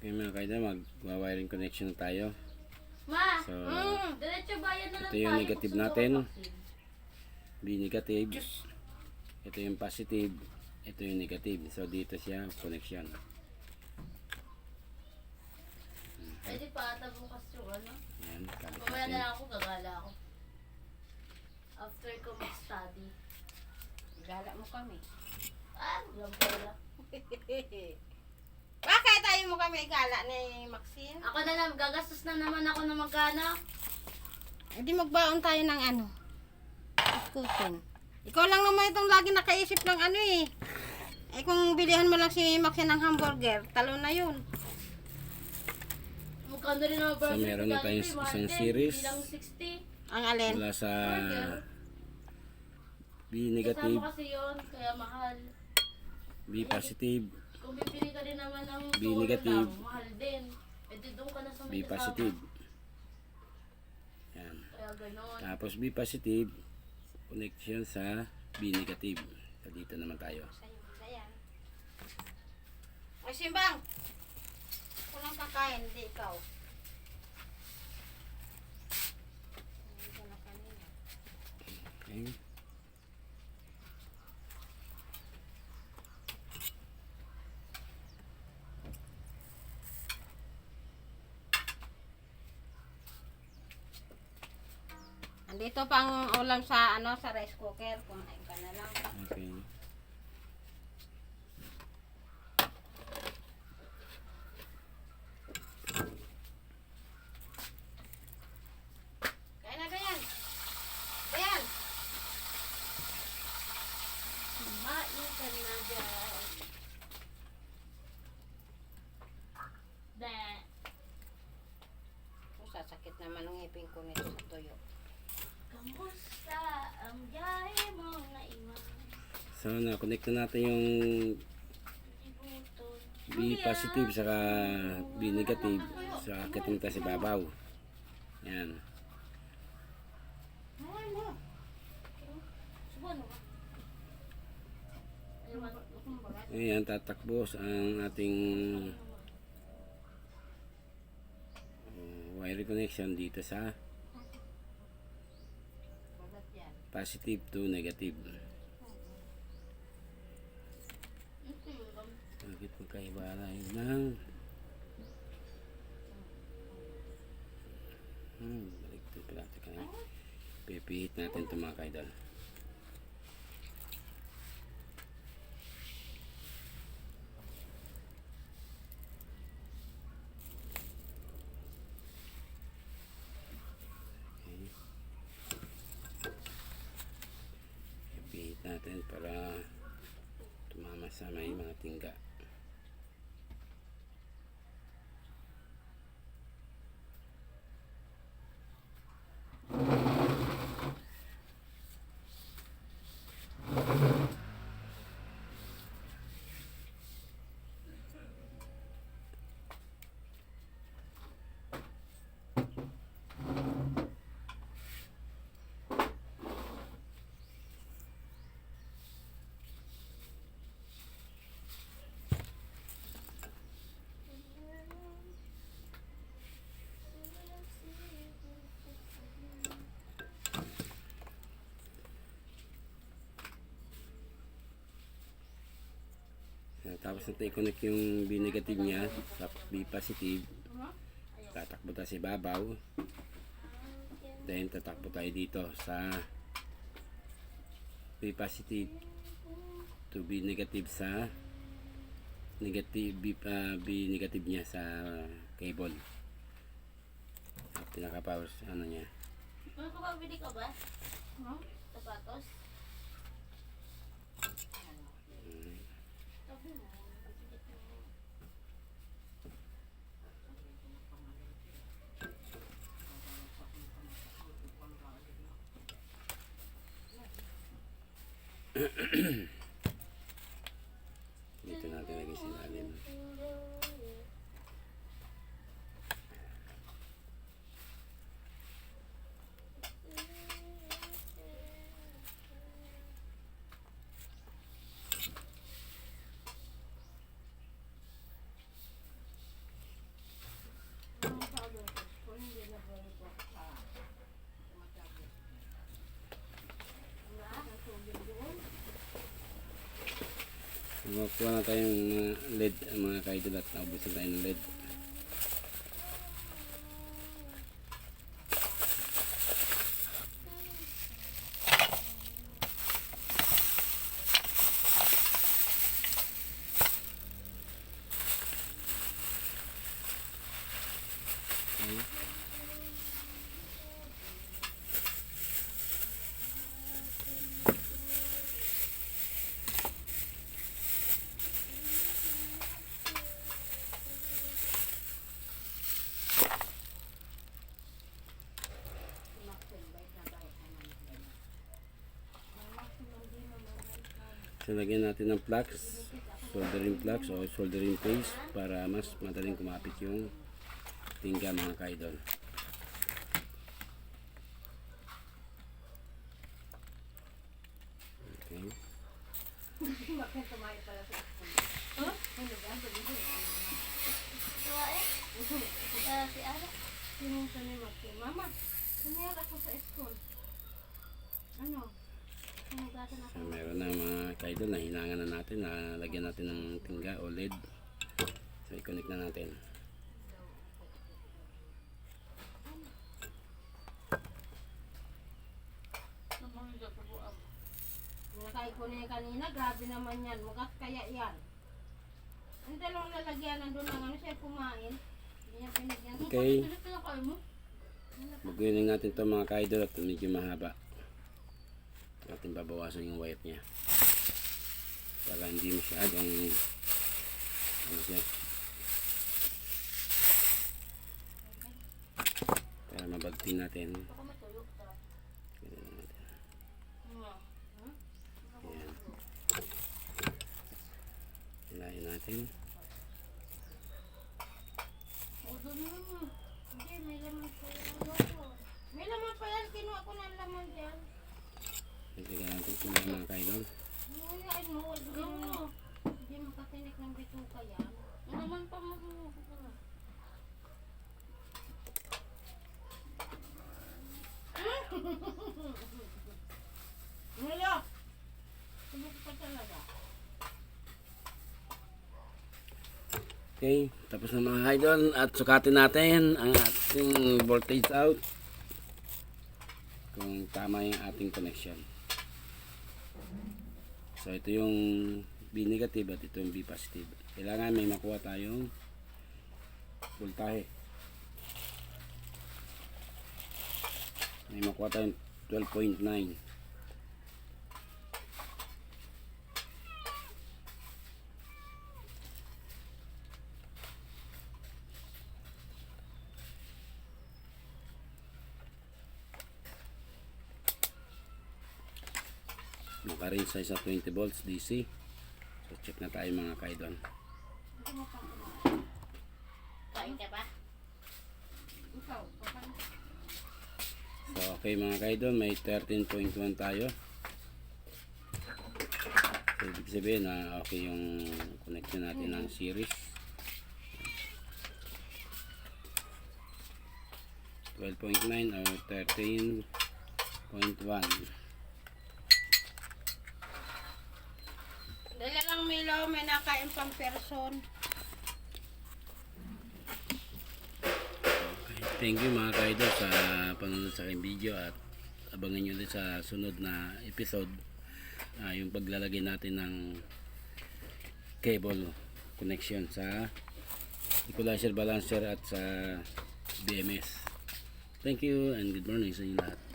Okay mga kaidol, mag-wiring connection na tayo. Ma! So, Diretso bayan na lang ito yung tayo negative kung gusto natin. mo vaccine. B negative. Ito yung positive. Ito yung negative. So dito siya connection. Pwede pa ata bukas yung ano. Ayan, kabit Mamaya na natin. lang ako, gagala ako. After ko mag-study. Gala mo kami. Walang pala. Bakit tayo mo kami igala ni Maxine? Ako na lang, gagastos na naman ako ng magkano. Hindi magbaon tayo ng ano. Iskutin. Ikaw lang naman itong lagi nakaisip ng ano eh. Eh kung bilihan mo lang si Maxine ng hamburger, talo na yun. Magkano rin ang So meron na tayong isang series Bilang 60. Ang alin? mula sa B Kasama negative, kasi yun, kaya mahal. B positive, Kung bibili ka rin naman ng B solo negative. lang, mahal din. Pwede doon ka na sa B may kasama. positive. Yan. Kaya ganon. Tapos B positive, connection sa B negative. So dito naman tayo. Ay Simbang! Ako lang kakain, hindi ikaw. Okay. Andito pang ulam sa ano sa rice cooker, kumain ka na lang. Okay. Kain na Dayan. Dayan! Kumain ka na dyan. Dahil. Oh, sasakit naman ang ngipin ko nito sa tuyo. Kamusta ang biyahe mo na iwan? So na-connect na natin yung Ibuton. B positive saka B negative sa akitin tayo sa babaw. Yan. Subuan mo ba? Ayun, kung bagat. Ayan, tatakbo ang ating wire connection dito sa Bagat yan. positive to negative. Bakit magkaibalay ng balik ito pala ito kanina. Pipihit natin ito mga kaidol. Okay. Pipihit natin para tumama sa may mga tingga. Tapos natin i-connect yung B negative niya sa B positive. Tatakbo tayo sa ibabaw. Then tatakbo tayo dito sa B positive to B negative sa negative B negative niya sa cable. At pinaka-power ano niya. Makakabili ka ba? Sapatos? Sabi mo. Dito natin lagay sa ilalim. Kuha na tayong mga LED mga kaidol at naubos na tayo ng LED. So, lagyan natin ng flux, soldering flux o soldering paste para mas madaling kumapit yung tingga mga kaidol. Okay. Si Ara. Sinunta ni Maki. Mama, sumiyal ako sa school. Ano? Sinugasan ako. So, meron na mga kaidol na hinangan na natin na lagyan natin ng tingga o LED. So, i-connect na natin. Nakay ko na yan kanina, grabe naman yan. Mukhang kaya yan. Ang dalawang lalagyan nandun lang ano siya kumain. Hindi niya pinigyan. Okay. Ano pinakain mo? Baguhin natin to mga kaidol at medyo mahaba. Natin babawasan yung wire niya. Para hindi masyadong ano siya. Para mabagting natin. Baka matuyo ka. Ganun natin. Hmm. Ayan. Hilahin natin. O, doon mo. Hindi, may laman pa yan. May laman pa yan. Kinuha ko ng laman dyan. Nagtiga natin kung mga kaidol. Ngayon mo, hindi makatinik ng bituka yan. Ano naman pa mo? Nilo! Tumuk pa talaga. Okay, tapos na mga kaidol at sukatin natin ang ating voltage out kung tama yung ating connection. So ito yung B negative at ito yung B positive. Kailangan may makuha tayong voltahe. May makuha tayong 12.9. Naka-range size sa 20 volts DC. So check na tayo mga kaidol. Kain ka ba? Ikaw, So okay mga kaidol, may 13.1 tayo. So ibig sabihin na okay yung connection natin ng series. 12.9 or 13.1. dala lang Milo, may nakain pang person. Thank you mga kaidol sa panonood sa aking video at abangan nyo ulit sa sunod na episode yung paglalagay natin ng cable connection sa equalizer balancer at sa BMS. Thank you and good morning sa inyo lahat.